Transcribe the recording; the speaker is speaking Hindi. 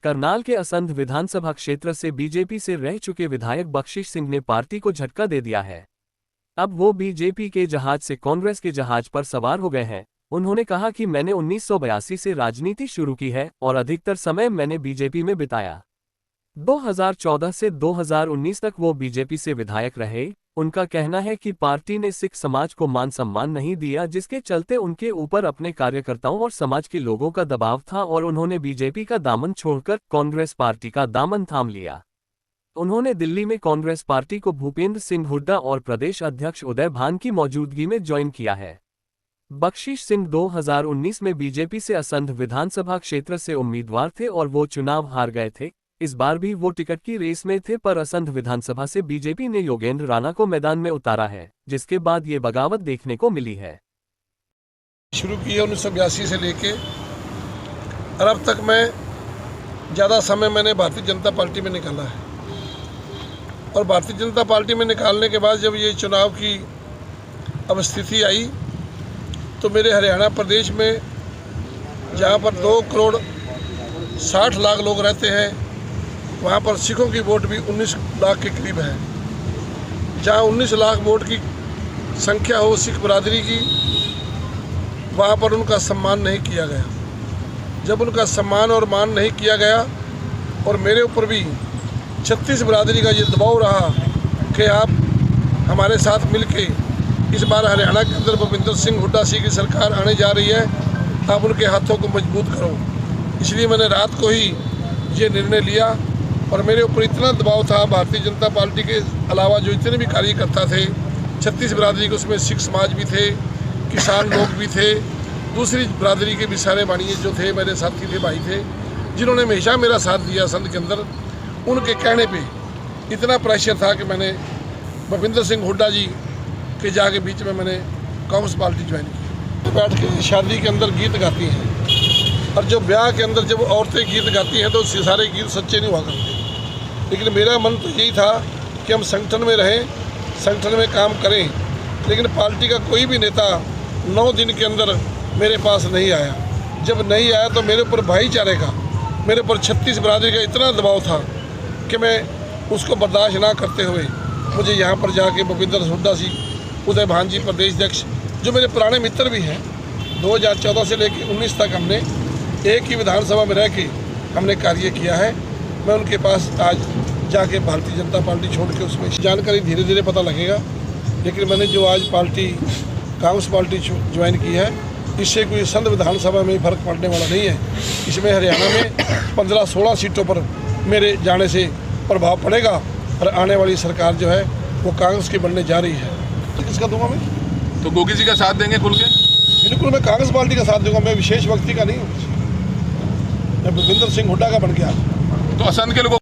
करनाल के असंध विधानसभा क्षेत्र से बीजेपी से रह चुके विधायक बख्शीश सिंह ने पार्टी को झटका दे दिया है। अब वो बीजेपी के जहाज से कांग्रेस के जहाज पर सवार हो गए हैं। उन्होंने कहा कि मैंने 1982 से राजनीति शुरू की है और अधिकतर समय मैंने बीजेपी में बिताया। 2014 से 2019 तक वो बीजेपी से विधायक रहे। उनका कहना है कि पार्टी ने सिख समाज को मान सम्मान नहीं दिया, जिसके चलते उनके ऊपर अपने कार्यकर्ताओं और समाज के लोगों का दबाव था और उन्होंने बीजेपी का दामन छोड़कर कांग्रेस पार्टी का दामन थाम लिया। उन्होंने दिल्ली में कांग्रेस पार्टी को भूपेंद्र सिंह हुड्डा और प्रदेश अध्यक्ष उदय भान की मौजूदगी में ज्वाइन किया है। बख्शीश सिंह 2019 में बीजेपी से असंध विधानसभा क्षेत्र से उम्मीदवार थे और वो चुनाव हार गए थे। इस बार भी वो टिकट की रेस में थे, पर असंध विधानसभा से बीजेपी ने योगेंद्र राणा को मैदान में उतारा है, जिसके बाद ये बगावत देखने को मिली है। शुरू की है 1982 से लेके और अब तक मैं ज़्यादा समय मैंने भारतीय जनता पार्टी में निकाला है और भारतीय जनता पार्टी में निकालने के बाद जब ये चुनाव की अब स्थिति आई तो मेरे हरियाणा प्रदेश में जहाँ पर 2 करोड़ 60 लाख लोग रहते हैं, वहाँ पर सिखों की वोट भी 19 लाख के करीब है। जहाँ 19 लाख वोट की संख्या हो सिख बरादरी की, वहाँ पर उनका सम्मान नहीं किया गया। जब उनका सम्मान और मान नहीं किया गया और मेरे ऊपर भी 36 बरादरी का ये दबाव रहा कि आप हमारे साथ मिलके इस बार हरियाणा के अंदर भूपेंद्र सिंह हुड्डा जी की सरकार आने जा रही है, आप उनके हाथों को मजबूत करो। इसलिए मैंने रात को ही ये निर्णय लिया और मेरे ऊपर इतना दबाव था भारतीय जनता पार्टी के अलावा जो इतने भी कार्यकर्ता थे, 36 बरादरी के, उसमें सिख समाज भी थे, किसान लोग भी थे, दूसरी बरादरी के भी सारे बाणिये जो थे मेरे साथी थे, भाई थे, जिन्होंने हमेशा मेरा साथ दिया संघ के अंदर। उनके कहने पे इतना प्रेशर था कि मैंने भूपेंद्र सिंह हुड्डा जी के जाके बीच में मैंने कांग्रेस पार्टी ज्वाइन की। बैठ के शादी के अंदर गीत गाती हैं और जो ब्याह के अंदर जब औरतें गीत गाती हैं तो सारे गीत सच्चे नहीं हुआ करते। लेकिन मेरा मन तो यही था कि हम संगठन में रहें, संगठन में काम करें, लेकिन पार्टी का कोई भी नेता 9 दिन के अंदर मेरे पास नहीं आया। जब नहीं आया तो मेरे ऊपर भाईचारे का, मेरे ऊपर 36 बरादरी का इतना दबाव था कि मैं उसको बर्दाश्त ना करते हुए मुझे यहाँ पर जाके भूपेंद्र हुड्डा जी, उदय भान जी प्रदेश अध्यक्ष, जो मेरे पुराने मित्र भी हैं, 2014 से लेकर 19 तक हमने एक ही विधानसभा में रह के हमने कार्य किया है। मैं उनके पास आज जाके भारतीय जनता पार्टी छोड़ के उसमें जानकारी धीरे धीरे पता लगेगा, लेकिन मैंने जो आज पार्टी कांग्रेस पार्टी ज्वाइन की है, इससे कोई संघ विधानसभा में फर्क पड़ने वाला नहीं है। इसमें हरियाणा में 15-16 सीटों पर मेरे जाने से प्रभाव पड़ेगा और आने वाली सरकार जो है वो कांग्रेस की बनने जा रही है। तो किसका दूंगा मैं? तो गोगी जी का साथ देंगे खुल के? बिल्कुल, मैं कांग्रेस पार्टी का साथ दूंगा। मैं विशेष व्यक्ति का नहीं हूँ, मैं भूपेंद्र सिंह हुड्डा का बन गया। तो असंध के लोगों